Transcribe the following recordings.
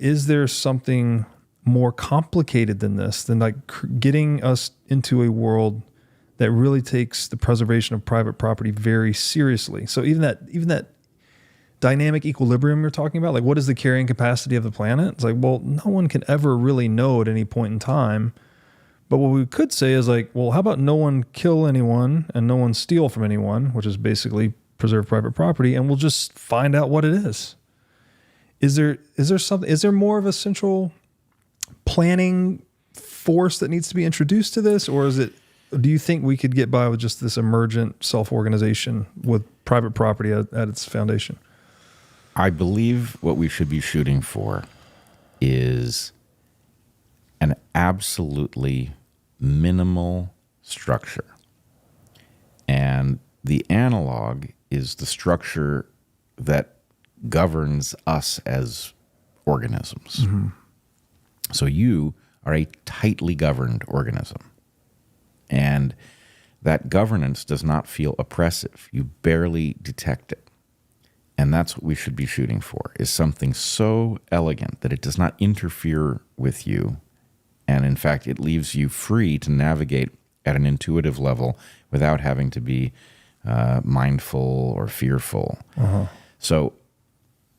is there something more complicated than this, than like getting us into a world that really takes the preservation of private property very seriously? So even that dynamic equilibrium you're talking about, like what is the carrying capacity of the planet? It's like, well, no one can ever really know at any point in time. But what we could say is like, well, how about no one kill anyone and no one steal from anyone, which is basically preserve private property, and we'll just find out what it is. Is there more of a central planning force that needs to be introduced to this? Or do you think we could get by with just this emergent self-organization with private property at its foundation? I believe what we should be shooting for is an absolutely minimal structure. And the analog is the structure that governs us as organisms. Mm-hmm. So you are a tightly governed organism. And that governance does not feel oppressive. You barely detect it. And that's what we should be shooting for, is something so elegant that it does not interfere with you. And in fact, it leaves you free to navigate at an intuitive level without having to be mindful or fearful. Uh-huh. So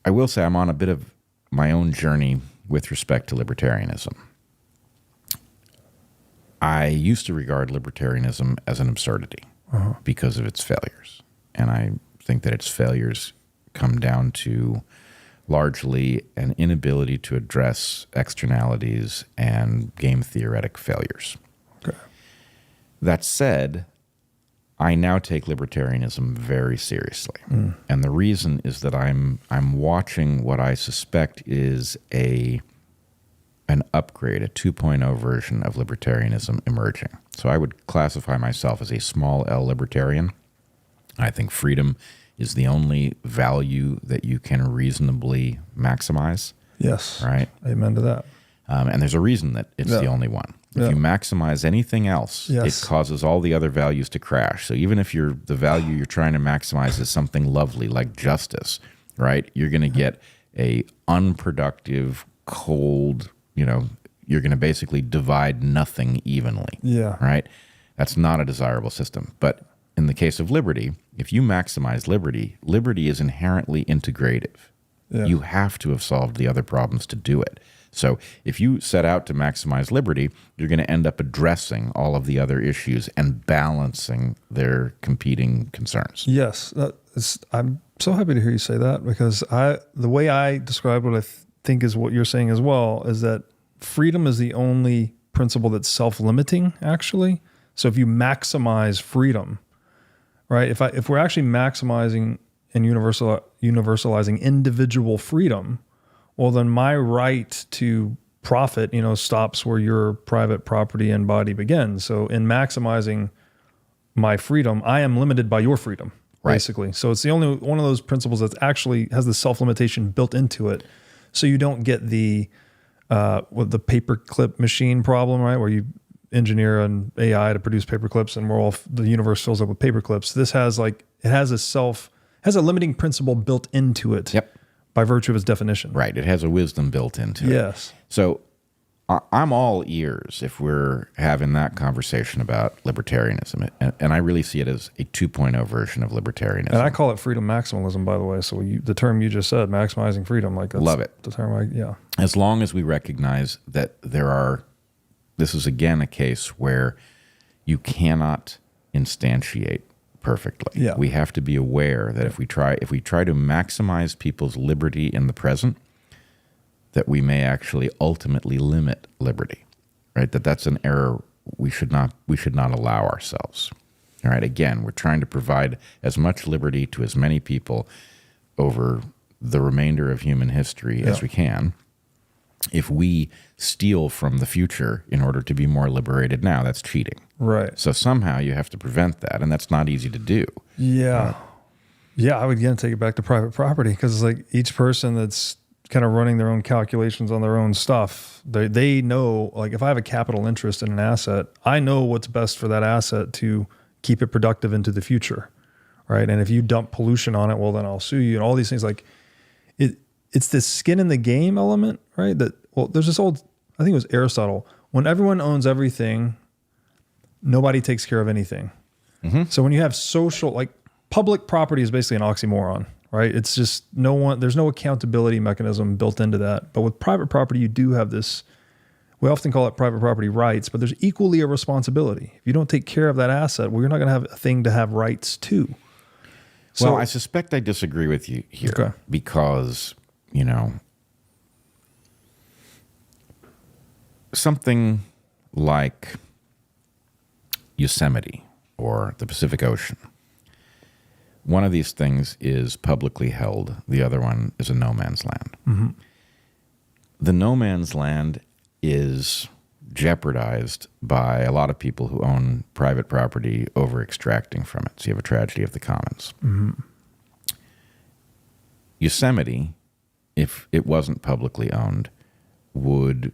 I will say I'm on a bit of my own journey with respect to libertarianism. I used to regard libertarianism as an absurdity because of its failures. And I think that its failures come down to largely an inability to address externalities and game theoretic failures. Okay. That said, I now take libertarianism very seriously. Mm. And the reason is that I'm watching what I suspect is an upgrade, a 2.0 version of libertarianism emerging. So I would classify myself as a small L libertarian. I think freedom is the only value that you can reasonably maximize. Yes. Right? Amen to that. And there's a reason that it's the only one. If you maximize anything else, it causes all the other values to crash. So even if the value you're trying to maximize is something lovely like justice, right? You're going to get a unproductive, cold, you're going to basically divide nothing evenly. Yeah. Right? That's not a desirable system. But in the case of liberty, if you maximize liberty, liberty is inherently integrative. Yeah. You have to have solved the other problems to do it. So if you set out to maximize liberty, you're going to end up addressing all of the other issues and balancing their competing concerns. Yes. I'm so happy to hear you say that, because the way I describe what I think is what you're saying as well is that freedom is the only principle that's self-limiting, actually. So if you maximize freedom, right? If we're actually maximizing and universalizing individual freedom, well, then my right to profit, stops where your private property and body begins. So in maximizing my freedom, I am limited by your freedom, basically. So it's the only one of those principles that actually has the self-limitation built into it. So you don't get the paperclip machine problem, right? Where you engineer an AI to produce paperclips and the universe fills up with paperclips. This has has a limiting principle built into it. Yep. By virtue of its definition. Right. It has a wisdom built into it. Yes. So I'm all ears if we're having that conversation about libertarianism. And I really see it as a 2.0 version of libertarianism. And I call it freedom maximalism, by the way. So the term you just said, maximizing freedom, that's love it. The term, As long as we recognize that this is again a case where you cannot instantiate perfectly. Yeah. We have to be aware that if we try to maximize people's liberty in the present, that we may actually ultimately limit liberty. Right? That's an error we should not allow ourselves. All right. Again, we're trying to provide as much liberty to as many people over the remainder of human history as we can. If we steal from the future in order to be more liberated now, that's cheating. Right. So somehow you have to prevent that, and that's not easy to do. Yeah. I would again take it back to private property, because it's like each person that's kind of running their own calculations on their own stuff, they know, like if I have a capital interest in an asset, I know what's best for that asset to keep it productive into the future, right? And if you dump pollution on it, well, then I'll sue you and all these things. Like it's this skin in the game element, right? That, well, there's this old, I think it was Aristotle, when everyone owns everything, nobody takes care of anything. So when you have social, like public property is basically an oxymoron, right? It's just there's no accountability mechanism built into that. But with private property, you do have this, we often call it private property rights, but there's equally a responsibility. If you don't take care of that asset, well, you're not going to have a thing to have rights to. So, well, I suspect I disagree with you here because, something like Yosemite or the Pacific Ocean, one of these things is publicly held. The other one is a no man's land. The no man's land is jeopardized by a lot of people who own private property over extracting from it. So you have a tragedy of the commons. Yosemite, if it wasn't publicly owned, would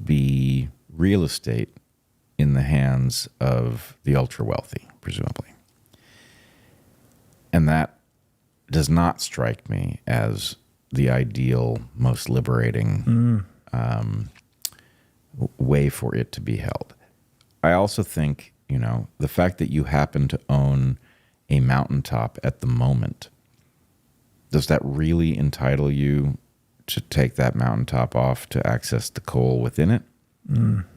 be real estate in the hands of the ultra wealthy, presumably. And that does not strike me as the ideal, most liberating way for it to be held. I also think, the fact that you happen to own a mountaintop at the moment, does that really entitle you to take that mountaintop off to access the coal within it?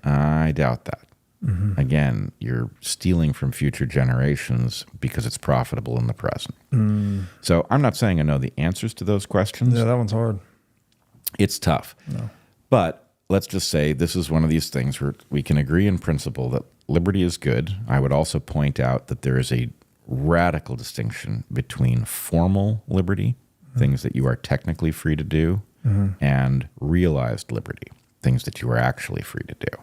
I doubt that. Again, you're stealing from future generations because it's profitable in the present. So I'm not saying I know the answers to those questions. Yeah, that one's hard. It's tough. No. But let's just say this is one of these things where we can agree in principle that liberty is good. I would also point out that there is a radical distinction between formal liberty, things that you are technically free to do, and realized liberty, things that you are actually free to do.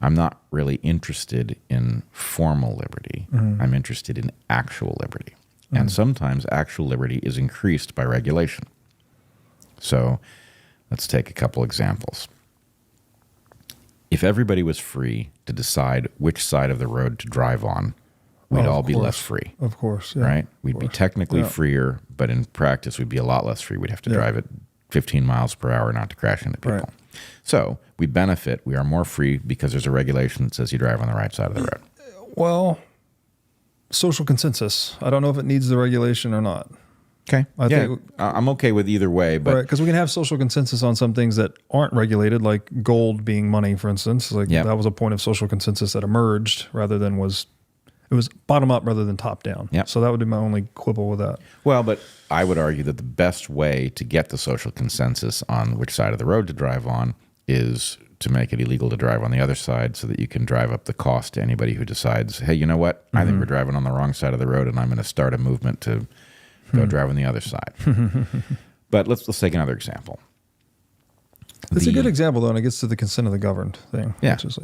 I'm not really interested in formal liberty. I'm interested in actual liberty. And sometimes actual liberty is increased by regulation. So let's take a couple examples. If everybody was free to decide which side of the road to drive on, we'd all be less free. Of course. Yeah, right? We'd be technically freer, but in practice, we'd be a lot less free. We'd have to drive at 15 miles per hour not to crash into people. So we benefit. We are more free because there's a regulation that says you drive on the right side of the road. Well, social consensus. I don't know if it needs the regulation or not. Okay. I'm okay with either way. But because we can have social consensus on some things that aren't regulated, like gold being money, for instance. That was a point of social consensus that emerged rather than it was bottom up rather than top down. So that would be my only quibble with that. Well, but I would argue that the best way to get the social consensus on which side of the road to drive on is to make it illegal to drive on the other side so that you can drive up the cost to anybody who decides, hey, you know what? I think we're driving on the wrong side of the road and I'm going to start a movement to go drive on the other side. But let's take another example. It's a good example, though, and it gets to the consent of the governed thing. Which is,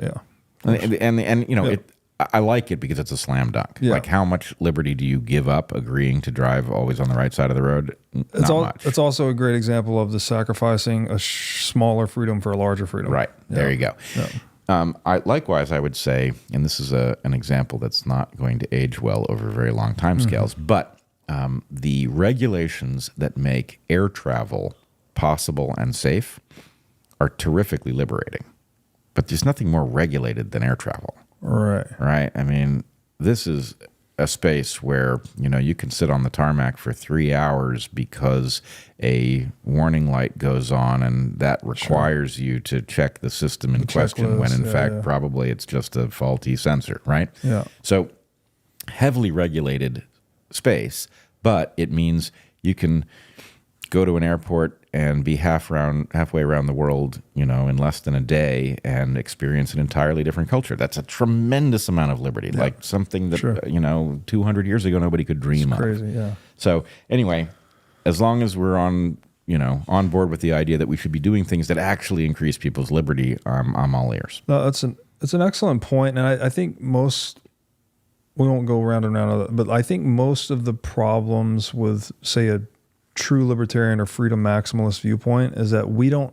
I like it because it's a slam dunk. Like, how much liberty do you give up agreeing to drive always on the right side of the road? Not much. It's also a great example of the sacrificing a smaller freedom for a larger freedom. Right. There you go. Likewise, I would say, and this is an example that's not going to age well over very long time scales, but the regulations that make air travel possible and safe are terrifically liberating. But there's nothing more regulated than air travel. Right. I mean, this is a space where, you can sit on the tarmac for 3 hours because a warning light goes on and that requires you to check the system in question when in fact probably it's just a faulty sensor, right? So heavily regulated space, but it means you can go to an airport and be halfway around the world, in less than a day and experience an entirely different culture. That's a tremendous amount of liberty, like something that, 200 years ago, nobody could dream of. Crazy, yeah. So anyway, as long as we're on board with the idea that we should be doing things that actually increase people's liberty, I'm all ears. No, it's an excellent point. And I think we won't go round and round, but I think most of the problems with, say, a true libertarian or freedom maximalist viewpoint is that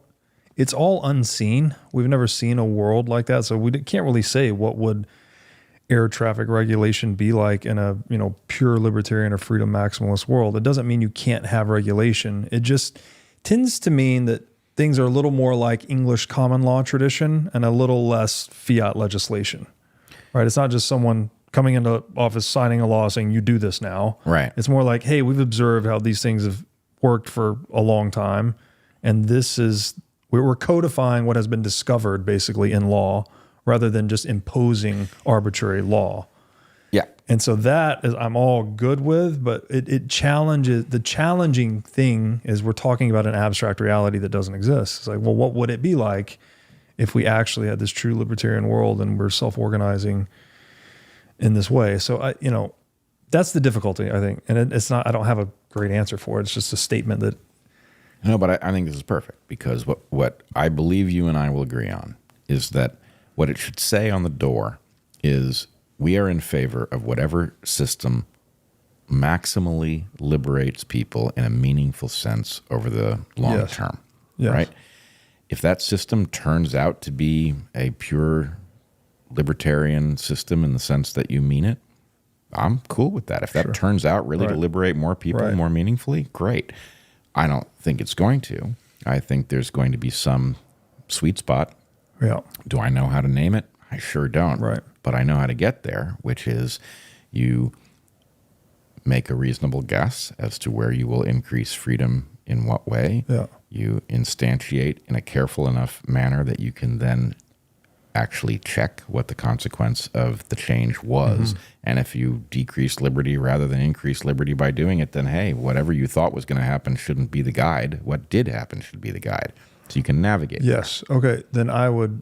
it's all unseen. We've never seen a world like that. So we can't really say what would air traffic regulation be like in a, pure libertarian or freedom maximalist world. It doesn't mean you can't have regulation. It just tends to mean that things are a little more like English common law tradition and a little less fiat legislation, right? It's not just someone coming into office, signing a law saying you do this now. Right. It's more like, hey, we've observed how these things have worked for a long time. And we're codifying what has been discovered basically in law rather than just imposing arbitrary law. Yeah. And so that is I'm all good with, but it challenges, the challenging thing is we're talking about an abstract reality that doesn't exist. It's like, well, what would it be like if we actually had this true libertarian world and we're self-organizing in this way? So that's the difficulty, I think. And it's not, I don't have a great answer for it. It's just a statement that. No, but I think this is perfect because what I believe you and I will agree on is that what it should say on the door is we are in favor of whatever system maximally liberates people in a meaningful sense over the long term, right? If that system turns out to be a pure libertarian system in the sense that you mean it, I'm cool with that. If that turns out really to liberate more people more meaningfully, great. I don't think it's going to. I think there's going to be some sweet spot. Yeah. Do I know how to name it? I sure don't. Right. But I know how to get there, which is you make a reasonable guess as to where you will increase freedom in what way. Yeah. You instantiate in a careful enough manner that you can then actually check what the consequence of the change was. Mm-hmm. And if you decrease liberty rather than increase liberty by doing it, then hey, whatever you thought was going to happen shouldn't be the guide. What did happen should be the guide. So you can navigate. Yes. Okay. Then I would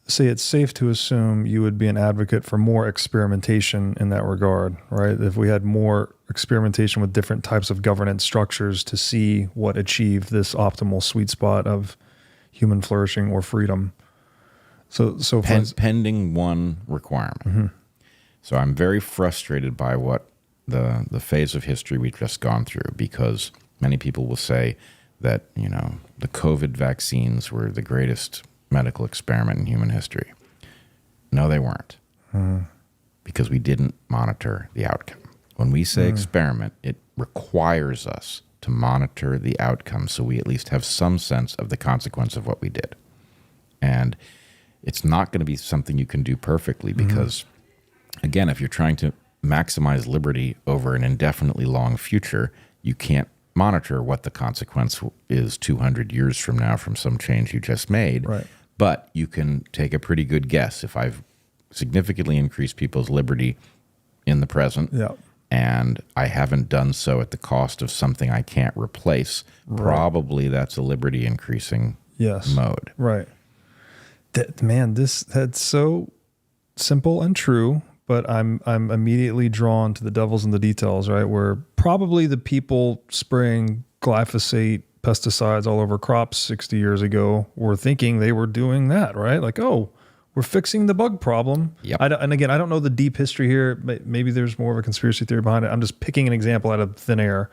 say it's safe to assume you would be an advocate for more experimentation in that regard, right? If we had more experimentation with different types of governance structures to see what achieved this optimal sweet spot of human flourishing or freedom. So pending one requirement. Mm-hmm. So I'm very frustrated by what the phase of history we've just gone through, because many people will say that, the COVID vaccines were the greatest medical experiment in human history. No, they weren't. Mm-hmm. Because we didn't monitor the outcome. When we say experiment, it requires us to monitor the outcome so we at least have some sense of the consequence of what we did. And it's not going to be something you can do perfectly because, again, if you're trying to maximize liberty over an indefinitely long future, you can't monitor what the consequence is 200 years from now from some change you just made. Right. But you can take a pretty good guess. If I've significantly increased people's liberty in the present and I haven't done so at the cost of something I can't replace, probably that's a liberty increasing mode. Right. That's so simple and true, but I'm immediately drawn to the devil's in the details, right? Where probably the people spraying glyphosate pesticides all over crops 60 years ago were thinking they were doing that, right? Like, oh, we're fixing the bug problem. Yep. And again, I don't know the deep history here. Maybe there's more of a conspiracy theory behind it. I'm just picking an example out of thin air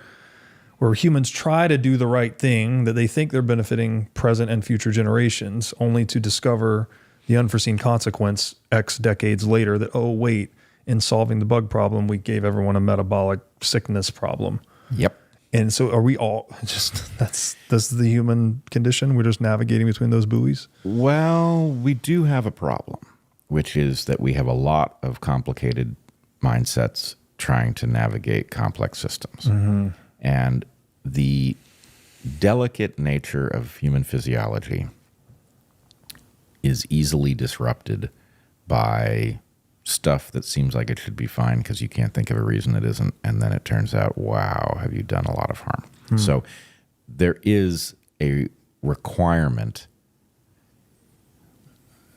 where humans try to do the right thing that they think they're benefiting present and future generations, only to discover the unforeseen consequence X decades later that, oh, wait, in solving the bug problem, we gave everyone a metabolic sickness problem. Yep. And so are we all that's the human condition? We're just navigating between those buoys? Well, we do have a problem, which is that we have a lot of complicated mindsets trying to navigate complex systems. Mm-hmm. And the delicate nature of human physiology is easily disrupted by stuff that seems like it should be fine because you can't think of a reason it isn't. And then it turns out, wow, have you done a lot of harm? So there is a requirement.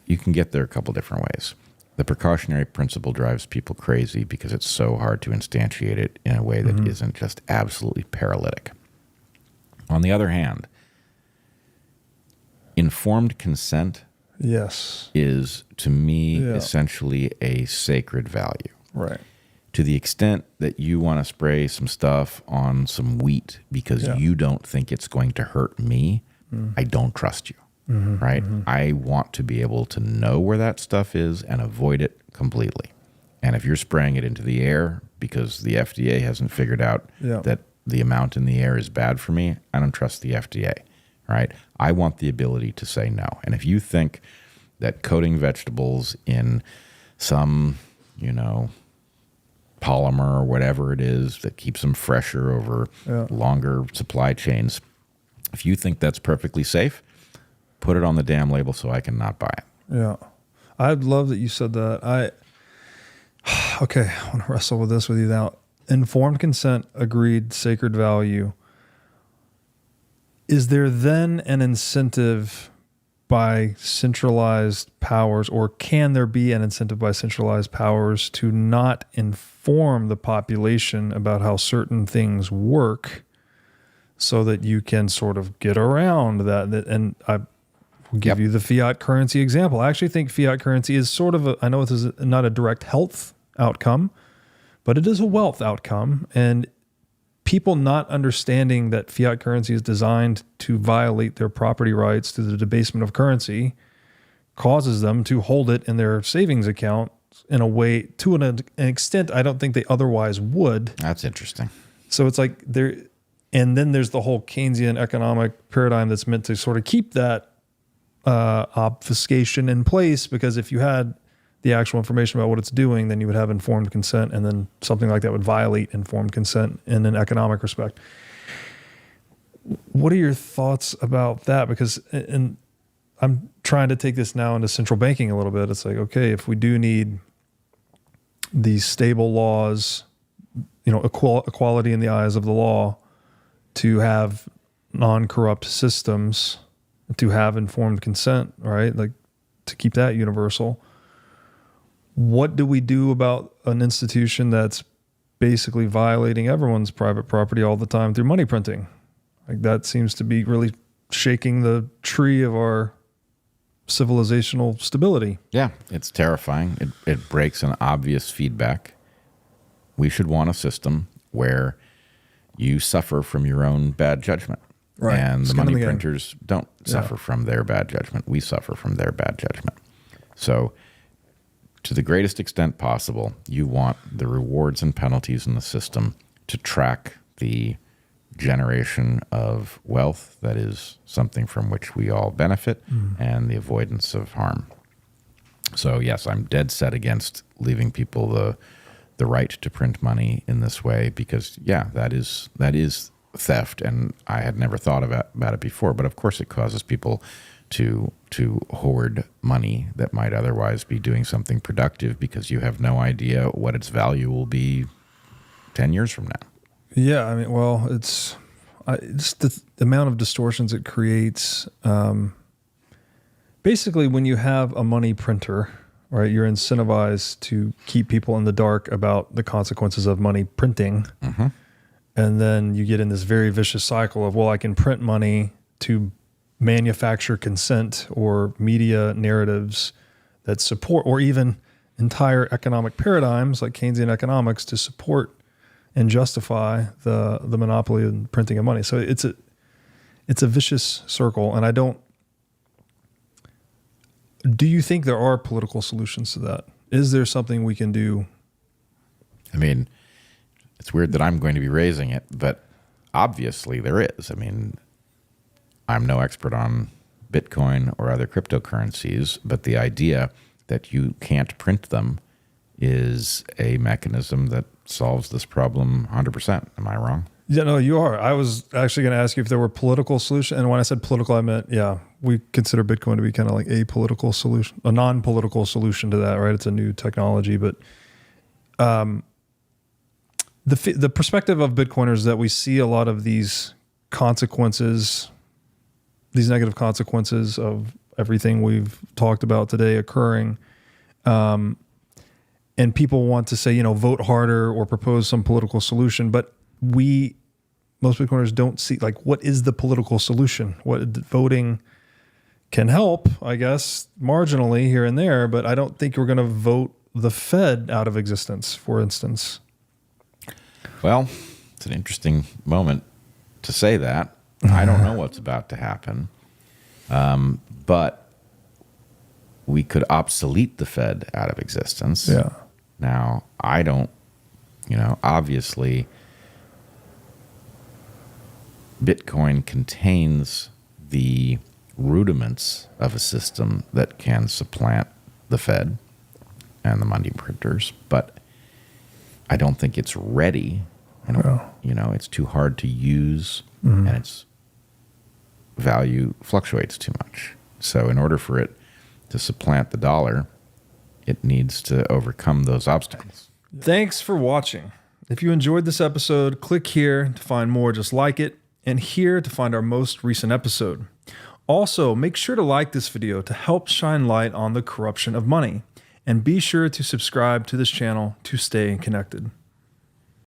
You can get there a couple different ways. The precautionary principle drives people crazy because it's so hard to instantiate it in a way that isn't just absolutely paralytic. On the other hand, informed consent is, to me, essentially a sacred value. Right. To the extent that you want to spray some stuff on some wheat because you don't think it's going to hurt me, I don't trust you. Right? I want to be able to know where that stuff is and avoid it completely. And if you're spraying it into the air because the FDA hasn't figured out that the amount in the air is bad for me, I don't trust the FDA, right? I want the ability to say no. And if you think that coating vegetables in some, polymer or whatever it is that keeps them fresher over longer supply chains, if you think that's perfectly safe, put it on the damn label so I can not buy it. Yeah. I'd love that you said that. Okay, I want to wrestle with this with you now. Informed consent, agreed, sacred value. Is there then an incentive by centralized powers, or can there be an incentive by centralized powers to not inform the population about how certain things work so that you can sort of get around that? And I will give you the fiat currency example. I actually think fiat currency is sort of I know this is not a direct health outcome, but it is a wealth outcome. And people not understanding that fiat currency is designed to violate their property rights through the debasement of currency causes them to hold it in their savings account in a way, to an extent I don't think they otherwise would. That's interesting. So it's like and then there's the whole Keynesian economic paradigm that's meant to sort of keep that obfuscation in place, because if you had the actual information about what it's doing, then you would have informed consent, and then something like that would violate informed consent in an economic respect. What are your thoughts about that? Because, and I'm trying to take this now into central banking a little bit. It's like, okay, if we do need these stable laws, equality in the eyes of the law, to have non-corrupt systems, to have informed consent, right? Like to keep that universal. What do we do about an institution that's basically violating everyone's private property all the time through money printing? Like that seems to be really shaking the tree of our civilizational stability. Yeah, it's terrifying. It breaks an obvious feedback. We should want a system where you suffer from your own bad judgment. Right. And the money printers don't suffer from their bad judgment. We suffer from their bad judgment. So to the greatest extent possible, you want the rewards and penalties in the system to track the generation of wealth that is something from which we all benefit, and the avoidance of harm. So yes, I'm dead set against leaving people the right to print money in this way, because that is theft, and I had never thought about it before. But of course, it causes people to hoard money that might otherwise be doing something productive, because you have no idea what its value will be 10 years from now. Yeah, I mean, well, it's the amount of distortions it creates. Basically, when you have a money printer, right, you're incentivized to keep people in the dark about the consequences of money printing. Mm-hmm. And then you get in this very vicious cycle of, well, I can print money to manufacture consent or media narratives that support, or even entire economic paradigms like Keynesian economics to support and justify the monopoly and printing of money. So it's a vicious circle. And do you think there are political solutions to that? Is there something we can do? I mean, it's weird that I'm going to be raising it, but obviously there is. I mean, I'm no expert on Bitcoin or other cryptocurrencies, but the idea that you can't print them is a mechanism that solves this problem 100%. Am I wrong? Yeah, no, you are. I was actually going to ask you if there were political solutions. And when I said political, I meant, we consider Bitcoin to be kind of like a political solution, a non-political solution to that, right? It's a new technology. But the perspective of Bitcoiners is that we see a lot of these consequences, these negative consequences of everything we've talked about today occurring. And people want to say, vote harder or propose some political solution. But most Bitcoiners don't see, like, what is the political solution? What voting can help, I guess, marginally here and there, but I don't think we're going to vote the Fed out of existence, for instance. Well, it's an interesting moment to say that. I don't know what's about to happen, but we could obsolete the Fed out of existence. Yeah. Now, I don't, obviously, Bitcoin contains the rudiments of a system that can supplant the Fed and the money printers, but I don't think it's ready. It's too hard to use, and its value fluctuates too much. So in order for it to supplant the dollar, it needs to overcome those obstacles. Thanks for watching. If you enjoyed this episode, click here to find more just like it, and here to find our most recent episode. Also, make sure to like this video to help shine light on the corruption of money, and be sure to subscribe to this channel to stay connected.